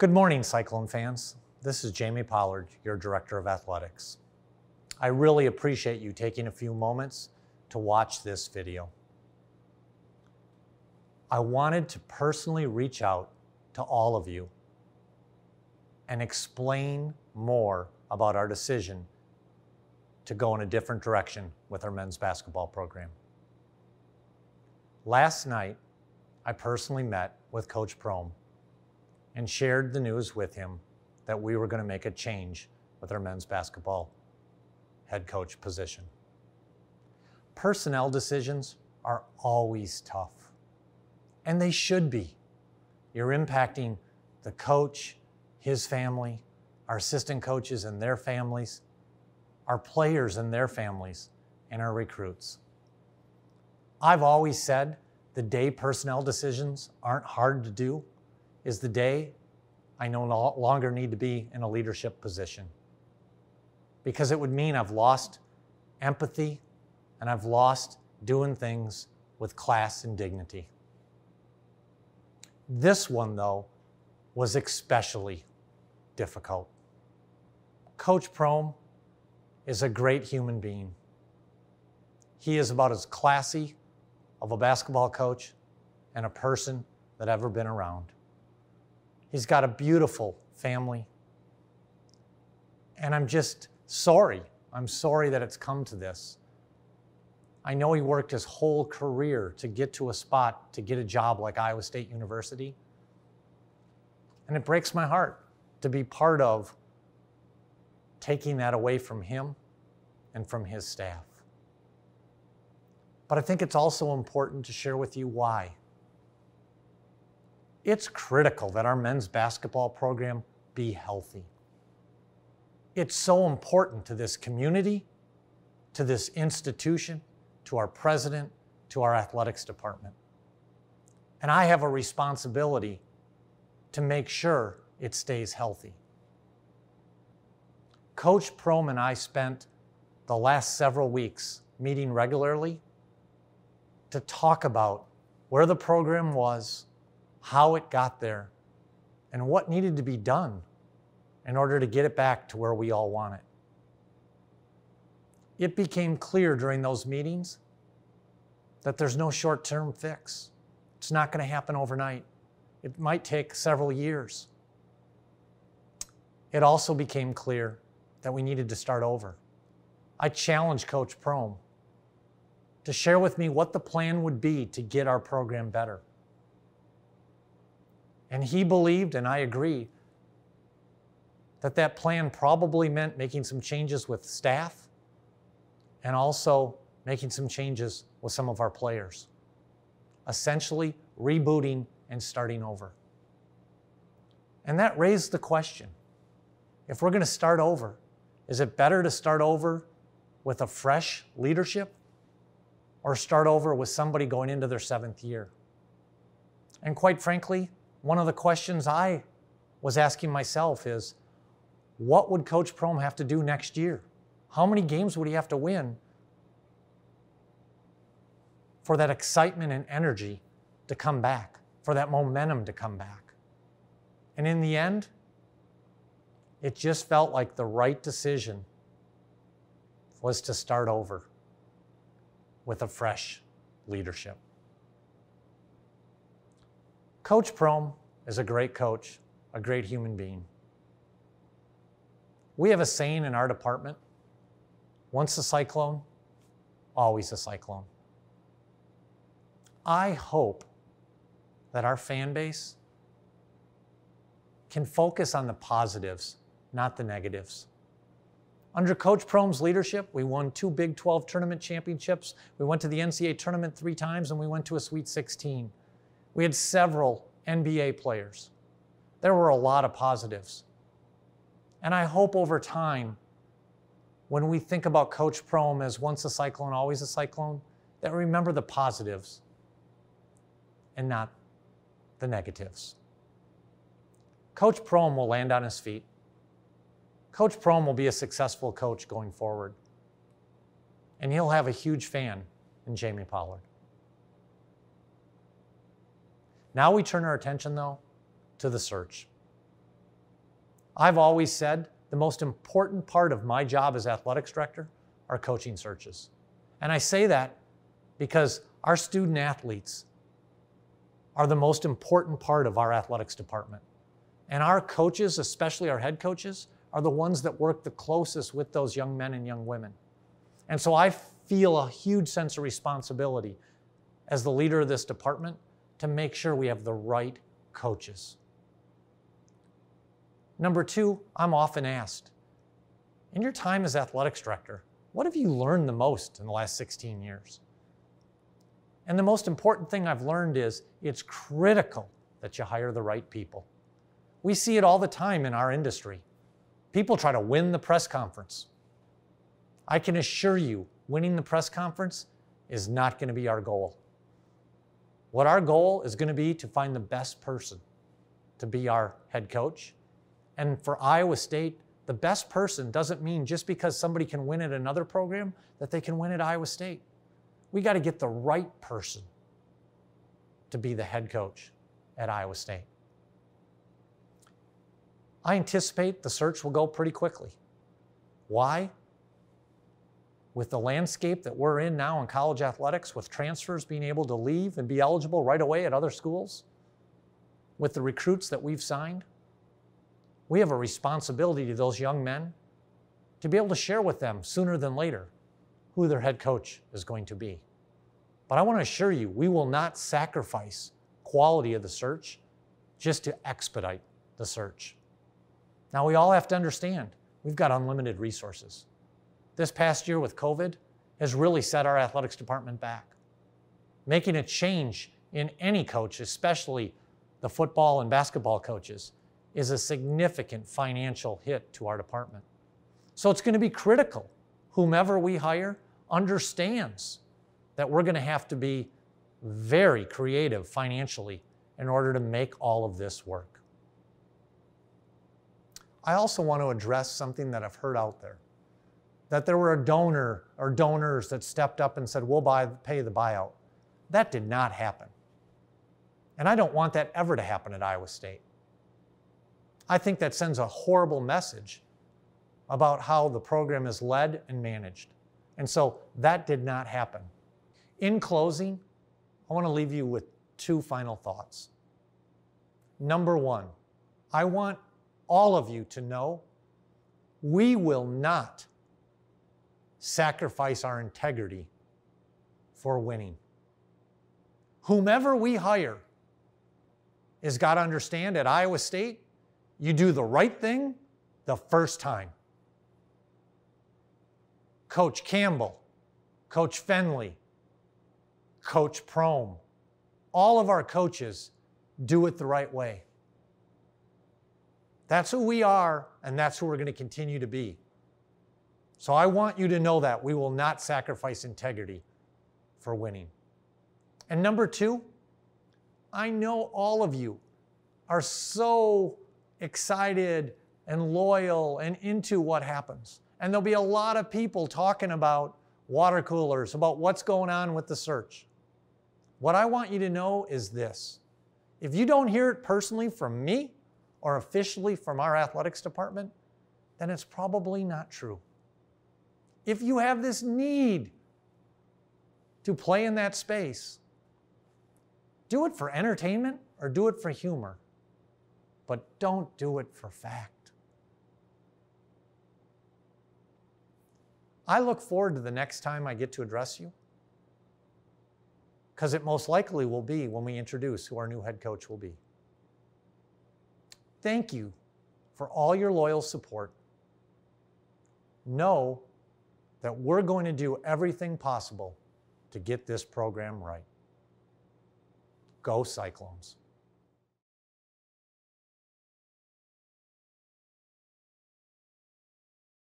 Good morning, Cyclone fans. This is Jamie Pollard, your Director of Athletics. I really appreciate you taking a few moments to watch this video. I wanted to personally reach out to all of you and explain more about our decision to go in a different direction with our men's basketball program. Last night, I personally met with Coach Prohm and shared the news with him that we were going to make a change with our men's basketball head coach position. Personnel decisions are always tough, and they should be. You're impacting the coach, his family, our assistant coaches and their families, our players and their families, and our recruits. I've always said the day personnel decisions aren't hard to do is the day I no longer need to be in a leadership position, because it would mean I've lost empathy and I've lost doing things with class and dignity. This one, though, was especially difficult. Coach Prohm is a great human being. He is about as classy of a basketball coach and a person that I've ever been around. He's got a beautiful family. And I'm just sorry. I'm sorry that it's come to this. I know he worked his whole career to get to a spot, to get a job like Iowa State University. And it breaks my heart to be part of taking that away from him and from his staff. But I think it's also important to share with you why. It's critical that our men's basketball program be healthy. It's so important to this community, to this institution, to our president, to our athletics department. And I have a responsibility to make sure it stays healthy. Coach Prohm and I spent the last several weeks meeting regularly to talk about where the program was, how it got there, and what needed to be done in order to get it back to where we all want it. It became clear during those meetings that there's no short-term fix. It's not going to happen overnight. It might take several years. It also became clear that we needed to start over. I challenged Coach Prohm to share with me what the plan would be to get our program better. And he believed, and I agree, that that plan probably meant making some changes with staff and also making some changes with some of our players. Essentially, rebooting and starting over. And that raised the question, if we're going to start over, is it better to start over with a fresh leadership or start over with somebody going into their 7th year? And quite frankly, one of the questions I was asking myself is, what would Coach Prohm have to do next year? How many games would he have to win for that excitement and energy to come back, for that momentum to come back? And in the end, it just felt like the right decision was to start over with a fresh leadership. Coach Prohm is a great coach, a great human being. We have a saying in our department, once a cyclone, always a cyclone. I hope that our fan base can focus on the positives, not the negatives. Under Coach Prohm's leadership, we won 2 Big 12 tournament championships. We went to the NCAA tournament 3 times, and we went to a Sweet 16. We had several NBA players. There were a lot of positives. And I hope over time, when we think about Coach Prohm as once a cyclone, always a cyclone, that we remember the positives and not the negatives. Coach Prohm will land on his feet. Coach Prohm will be a successful coach going forward. And he'll have a huge fan in Jamie Pollard. Now we turn our attention, though, to the search. I've always said the most important part of my job as athletics director are coaching searches. And I say that because our student athletes are the most important part of our athletics department. And our coaches, especially our head coaches, are the ones that work the closest with those young men and young women. And so I feel a huge sense of responsibility as the leader of this department to make sure we have the right coaches. Number two, I'm often asked, in your time as athletics director, what have you learned the most in the last 16 years? And the most important thing I've learned is it's critical that you hire the right people. We see it all the time in our industry. People try to win the press conference. I can assure you, winning the press conference is not going to be our goal. What our goal is going to be to find the best person to be our head coach. And for Iowa State, the best person doesn't mean just because somebody can win at another program that they can win at Iowa State. We got to get the right person to be the head coach at Iowa State. I anticipate the search will go pretty quickly. Why? With the landscape that we're in now in college athletics, with transfers being able to leave and be eligible right away at other schools, with the recruits that we've signed, we have a responsibility to those young men to be able to share with them sooner than later who their head coach is going to be. But I want to assure you, we will not sacrifice quality of the search just to expedite the search. Now, we all have to understand, we've got unlimited resources. This past year with COVID has really set our athletics department back. Making a change in any coach, especially the football and basketball coaches, is a significant financial hit to our department. So it's going to be critical. Whomever we hire understands that we're going to have to be very creative financially in order to make all of this work. I also want to address something that I've heard out there, that there were a donor or donors that stepped up and said, we'll pay the buyout. That did not happen. And I don't want that ever to happen at Iowa State. I think that sends a horrible message about how the program is led and managed. And so that did not happen. In closing, I want to leave you with two final thoughts. Number one, I want all of you to know we will not sacrifice our integrity for winning. Whomever we hire has got to understand at Iowa State, you do the right thing the first time. Coach Campbell, Coach Fenley, Coach Prohm, all of our coaches do it the right way. That's who we are, and that's who we're going to continue to be. So I want you to know that we will not sacrifice integrity for winning. And number two, I know all of you are so excited and loyal and into what happens. And there'll be a lot of people talking about water coolers, about what's going on with the search. What I want you to know is this. If you don't hear it personally from me or officially from our athletics department, then it's probably not true. If you have this need to play in that space, do it for entertainment or do it for humor, but don't do it for fact. I look forward to the next time I get to address you, because it most likely will be when we introduce who our new head coach will be. Thank you for all your loyal support. Know that we're going to do everything possible to get this program right. Go Cyclones.